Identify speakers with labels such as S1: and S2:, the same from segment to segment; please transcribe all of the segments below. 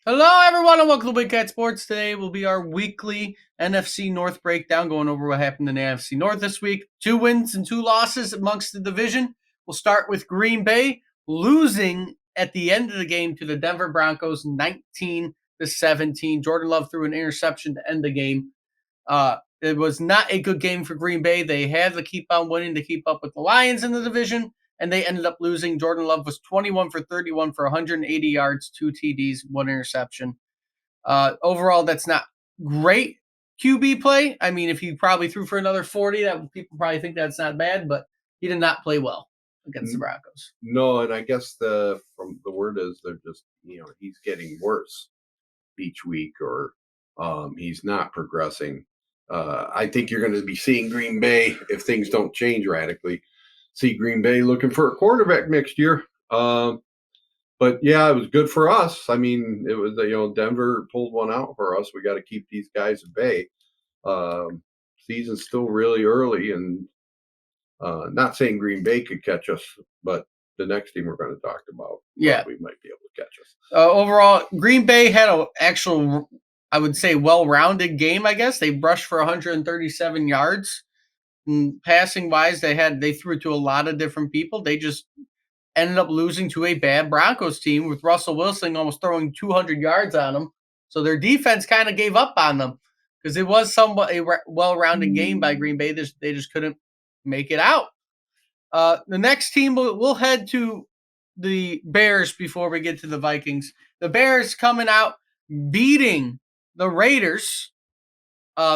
S1: Hello, everyone, and welcome to Big Cat Sports. Today will be our weekly NFC North breakdown, going over what happened in the NFC North this week. 2 wins and 2 losses amongst the division. We'll start with Green Bay losing at the end of the game to the Denver Broncos, 19-17. Jordan Love threw an interception to end the game. It was not a good game for Green Bay. They had to keep on winning to keep up with the Lions in the division, and they ended up losing. Jordan Love was 21 for 31 for 180 yards, 2 TDs, 1 interception. Overall, that's not great QB play. I mean, if he probably threw for another 40, that people probably think that's not bad, but he did not play well against the Broncos.
S2: No, and I guess from the word is they're just he's getting worse each week, or he's not progressing. I think you're going to be seeing Green Bay, if things don't change radically, see Green Bay looking for a quarterback next year. But yeah, it was good for us. I mean, it was Denver pulled one out for us. We got to keep these guys at bay. Season's still really early, and not saying Green Bay could catch us, but the next team we're going to talk about, we might be able to catch us.
S1: Overall, Green Bay had an actual, I would say, well-rounded game. I guess they rushed for 137 yards. And passing wise, they threw it to a lot of different people. They just ended up losing to a bad Broncos team with Russell Wilson almost throwing 200 yards on them. So their defense kind of gave up on them because it was somewhat a well-rounded game by Green Bay. They just couldn't make it out. The next team, we'll head to the Bears before we get to the Vikings. The Bears coming out beating the Raiders,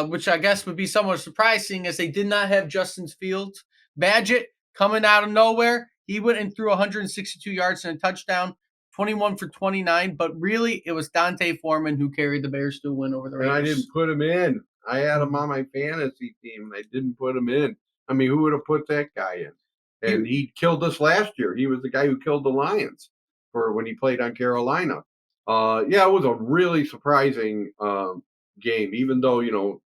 S1: which I guess would be somewhat surprising as they did not have Justin Fields. Badgett coming out of nowhere. He went and threw 162 yards and a touchdown, 21 for 29. But really, it was Dante Foreman who carried the Bears to a win over the Raiders.
S2: And I didn't put him in. I had him on my fantasy team. I didn't put him in. I mean, who would have put that guy in? And he killed us last year. He was the guy who killed the Lions for when he played on Carolina. It was a really surprising game, even though,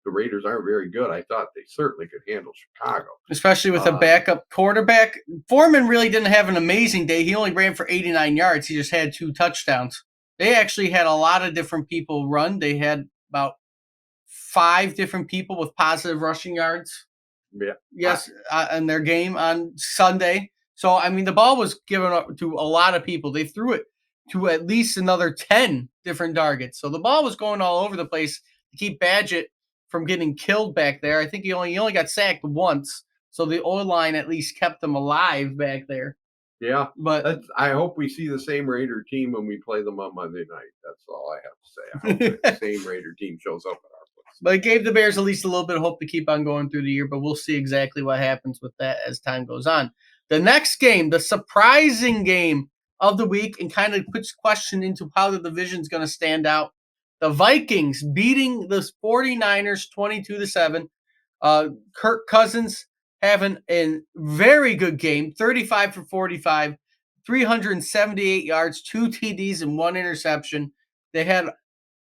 S2: the Raiders aren't very good. I thought they certainly could handle Chicago.
S1: Especially with a backup quarterback. Foreman really didn't have an amazing day. He only ran for 89 yards. He just had 2 touchdowns. They actually had a lot of different people run. They had about 5 different people with positive rushing yards.
S2: Yeah.
S1: Yes, in their game on Sunday. So, I mean, the ball was given up to a lot of people. They threw it to at least another 10 different targets. So the ball was going all over the place to keep Badgett from getting killed back there. I think he only got sacked once. So the O-line at least kept them alive back there.
S2: Yeah,
S1: but
S2: I hope we see the same Raider team when we play them on Monday night. That's all I have to say. I hope the same Raider team shows up at our place.
S1: But it gave the Bears at least a little bit of hope to keep on going through the year, but we'll see exactly what happens with that as time goes on. The next game, the surprising game of the week, and kind of puts question into how the division is going to stand out. The Vikings beating the 49ers 22-7. Kirk Cousins having a very good game, 35 for 45, 378 yards, 2 TDs, and 1 interception. They had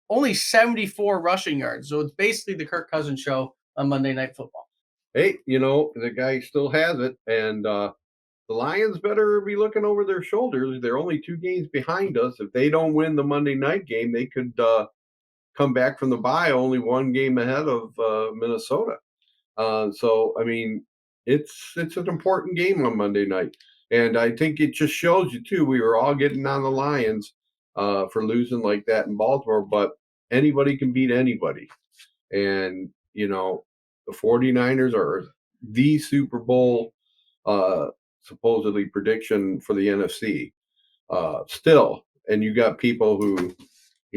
S1: only 74 rushing yards. So it's basically the Kirk Cousins show on Monday Night Football.
S2: Hey, the guy still has it. And the Lions better be looking over their shoulders. They're only 2 games behind us. If they don't win the Monday night game, they could come back from the bye only 1 game ahead of Minnesota. So, I mean, it's an important game on Monday night. And I think it just shows you, too, we were all getting on the Lions for losing like that in Baltimore, but anybody can beat anybody. And, the 49ers are the Super Bowl supposedly prediction for the NFC still. And you got people who,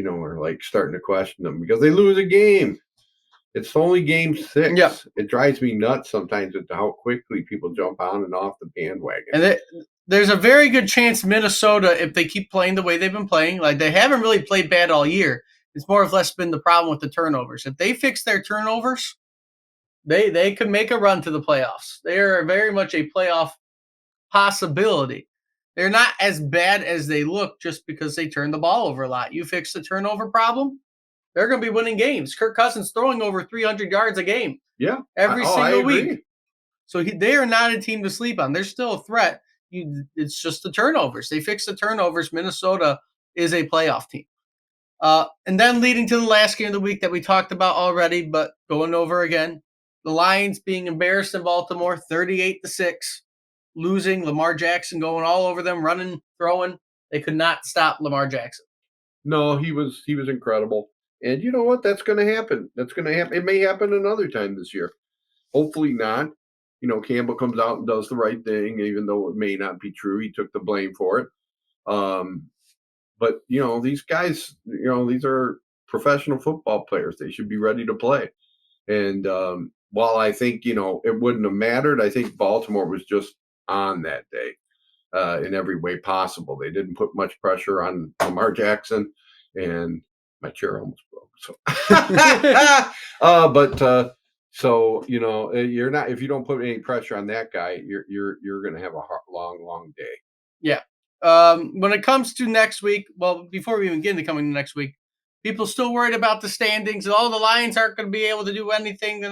S2: are like starting to question them because they lose a game. It's only game 6.
S1: Yeah.
S2: It drives me nuts sometimes at how quickly people jump on and off the bandwagon.
S1: And there's a very good chance Minnesota, if they keep playing the way they've been playing, like they haven't really played bad all year. It's more or less been the problem with the turnovers. If they fix their turnovers, they could make a run to the playoffs. They are very much a playoff possibility. They're not as bad as they look just because they turn the ball over a lot. You fix the turnover problem, they're going to be winning games. Kirk Cousins throwing over 300 yards a game.
S2: Yeah.
S1: Every single week. So they are not a team to sleep on. They're still a threat. It's just the turnovers. They fix the turnovers. Minnesota is a playoff team. And then leading to the last game of the week that we talked about already, but going over again, the Lions being embarrassed in Baltimore, 38-6, losing. Lamar Jackson going all over them, running, throwing. They could not stop Lamar Jackson.
S2: No, he was incredible. And you know what? That's going to happen. That's going to happen. It may happen another time this year. Hopefully not. Campbell comes out and does the right thing, even though it may not be true. He took the blame for it. But these guys, these are professional football players. They should be ready to play. And while I think it wouldn't have mattered, I think Baltimore was just on that day in every way possible. They didn't put much pressure on Lamar Jackson, and my chair almost broke. So, so you're not, if you don't put any pressure on that guy, you're going to have a long day.
S1: Yeah. When it comes to next week, well, before we even get into coming to next week, people still worried about the standings. The Lions aren't going to be able to do anything.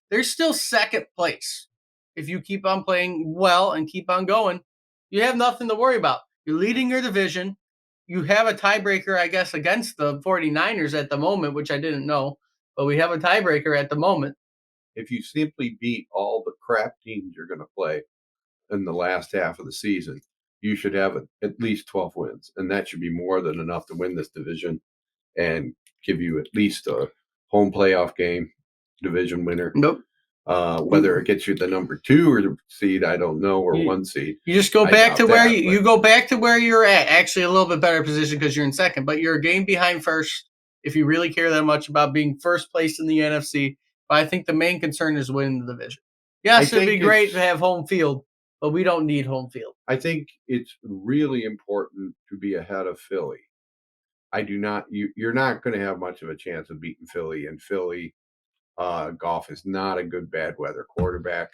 S1: They're still second place. If you keep on playing well and keep on going, you have nothing to worry about. You're leading your division. You have a tiebreaker, I guess, against the 49ers at the moment, which I didn't know, but we have a tiebreaker at the moment.
S2: If you simply beat all the crap teams you're going to play in the last half of the season, you should have at least 12 wins, and that should be more than enough to win this division and give you at least a home playoff game, division winner.
S1: Nope.
S2: Whether it gets you the number 2 or the seed, I don't know, or 1 seed.
S1: You just go back to where you go back to where you're at. Actually, a little bit better position because you're in second, but you're a game behind first. If you really care that much about being first place in the NFC, but I think the main concern is winning the division. Yes, it'd be great to have home field, but we don't need home field.
S2: I think it's really important to be ahead of Philly. You're not going to have much of a chance of beating Philly, and Philly. Goff is not a good bad weather quarterback.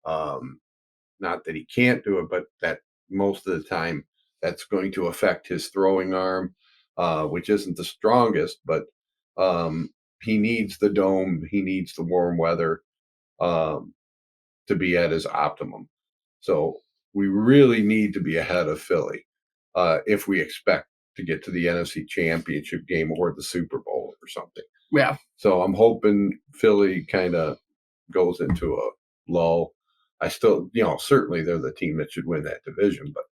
S2: Not that he can't do it, but that most of the time that's going to affect his throwing arm, which isn't the strongest, but he needs the dome. He needs the warm weather to be at his optimum. So we really need to be ahead of Philly if we expect to get to the NFC Championship game or the Super Bowl or something.
S1: Yeah.
S2: So I'm hoping Philly kind of goes into a lull. I still, certainly they're the team that should win that division, but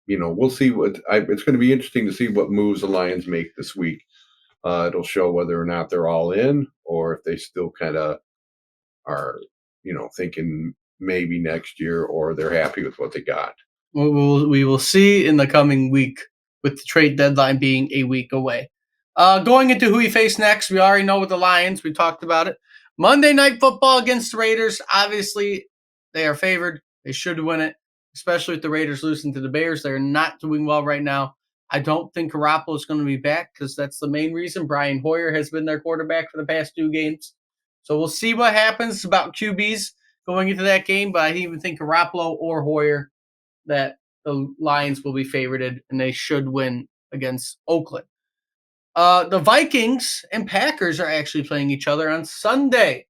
S2: we'll see it's going to be interesting to see what moves the Lions make this week. It'll show whether or not they're all in, or if they still kind of are, thinking maybe next year, or they're happy with what they got.
S1: We will see in the coming week, with the trade deadline being a week away. Going into who we face next, we already know with the Lions. We talked about it. Monday Night Football against the Raiders. Obviously, they are favored. They should win it, especially with the Raiders losing to the Bears. They're not doing well right now. I don't think Garoppolo is going to be back because that's the main reason. Brian Hoyer has been their quarterback for the past 2 games. So we'll see what happens about QBs going into that game, but I even think Garoppolo or Hoyer that the Lions will be favorited and they should win against Oakland. The Vikings and Packers are actually playing each other on Sunday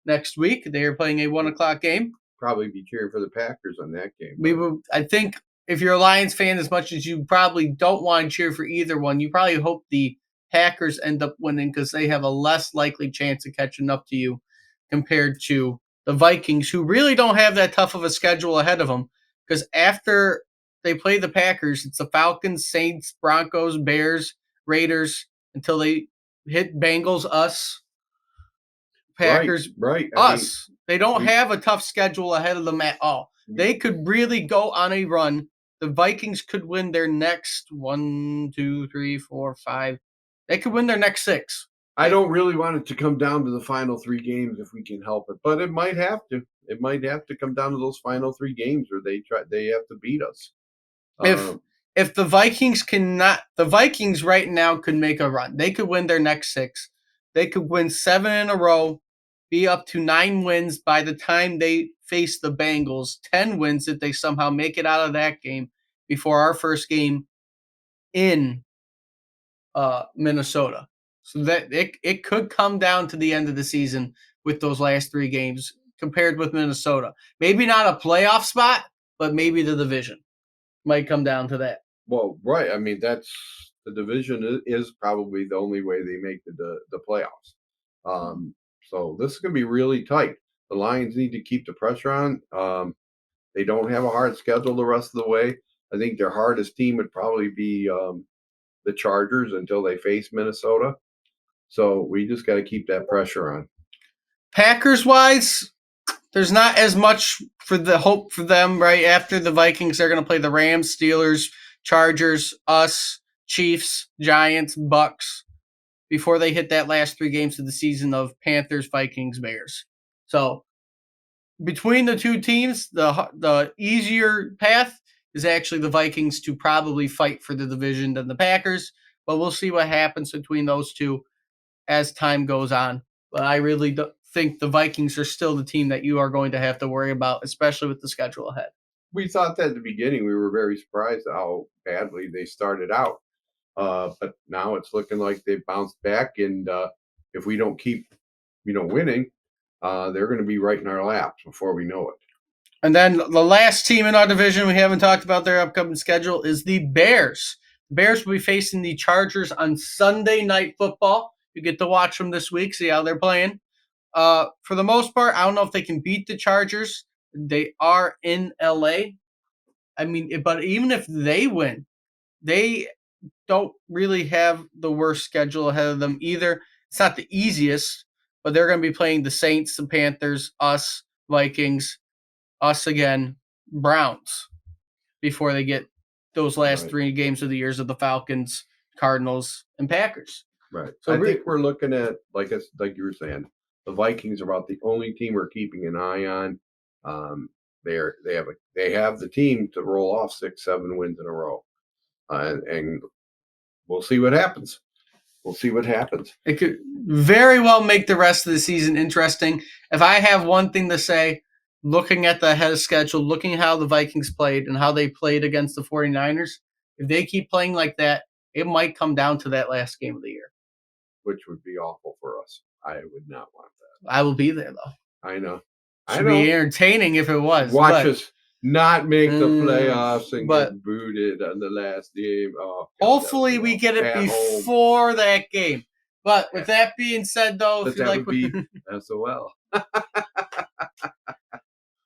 S1: next week. They are playing a 1:00 game.
S2: Probably be cheering for the Packers on that game.
S1: I think if you're a Lions fan, as much as you probably don't want to cheer for either one, you probably hope the Packers end up winning because they have a less likely chance of catching up to you compared to the Vikings, who really don't have that tough of a schedule ahead of them. Because after they play the Packers, it's the Falcons, Saints, Broncos, Bears, Raiders, until they hit Bengals, us, Packers,
S2: right.
S1: us. They don't have a tough schedule ahead of them at all. They could really go on a run. The Vikings could win their next 1, 2, 3, 4, 5. They could win their next 6.
S2: I don't really want it to come down to the final 3 games if we can help it, but it might have to. It might have to come down to those final 3 games where they have to beat us.
S1: If the Vikings the Vikings right now could make a run. They could win their next 6. They could win 7 in a row, be up to 9 wins by the time they face the Bengals, 10 wins if they somehow make it out of that game before our first game in Minnesota. So that it could come down to the end of the season with those last 3 games compared with Minnesota. Maybe not a playoff spot, but maybe the division might come down to that.
S2: Well, right. I mean, that's the division is probably the only way they make the playoffs. So this is going to be really tight. The Lions need to keep the pressure on. They don't have a hard schedule the rest of the way. I think their hardest team would probably be the Chargers until they face Minnesota. So we just got to keep that pressure on.
S1: Packers wise, there's not as much for the hope for them right after the Vikings. They're going to play the Rams, Steelers, Chargers, us, Chiefs, Giants, Bucks before they hit that last 3 games of the season of Panthers, Vikings, Bears. So between the two teams, the easier path is actually the Vikings to probably fight for the division than the Packers. But we'll see what happens between those two as time goes on. But I really think the Vikings are still the team that you are going to have to worry about, especially with the schedule ahead.
S2: We thought that at the beginning. We were very surprised how badly they started out. But now it's looking like they've bounced back. And if we don't keep, winning, they're going to be right in our laps before we know it.
S1: And then the last team in our division we haven't talked about their upcoming schedule is the Bears. The Bears will be facing the Chargers on Sunday Night Football. You get to watch them this week, see how they're playing. For the most part, I don't know if they can beat the Chargers. They are in LA. I mean, but even if they win, they don't really have the worst schedule ahead of them either. It's not the easiest, but they're going to be playing the Saints, the Panthers, us, Vikings, us again, Browns, before they get those last 3 games of the years of the Falcons, Cardinals, and Packers.
S2: Right. So I think we're looking at, like you were saying, the Vikings are about the only team we're keeping an eye on. They have the team to roll off 6-7 wins in a row, and we'll see what happens. It
S1: could very well make the rest of the season interesting. If I have one thing to say, looking at the head of schedule, looking at how the Vikings played and how they played against the 49ers, if they keep playing like that, it might come down to that last game of the year.
S2: Which would be awful for us. I would not want that.
S1: I will be there, though.
S2: I know.
S1: It would be entertaining if it was.
S2: Watch us not make the playoffs and get booted on the last game. Oh, God,
S1: hopefully we get it before that game. But with that being said, though, if you like
S2: SOL.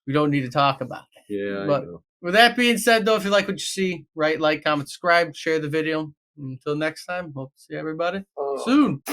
S1: We don't need to talk about it.
S2: Yeah,
S1: but
S2: I know.
S1: With that being said, though, if you like what you see, write, like, comment, subscribe, share the video. Until next time, hope to see everybody soon.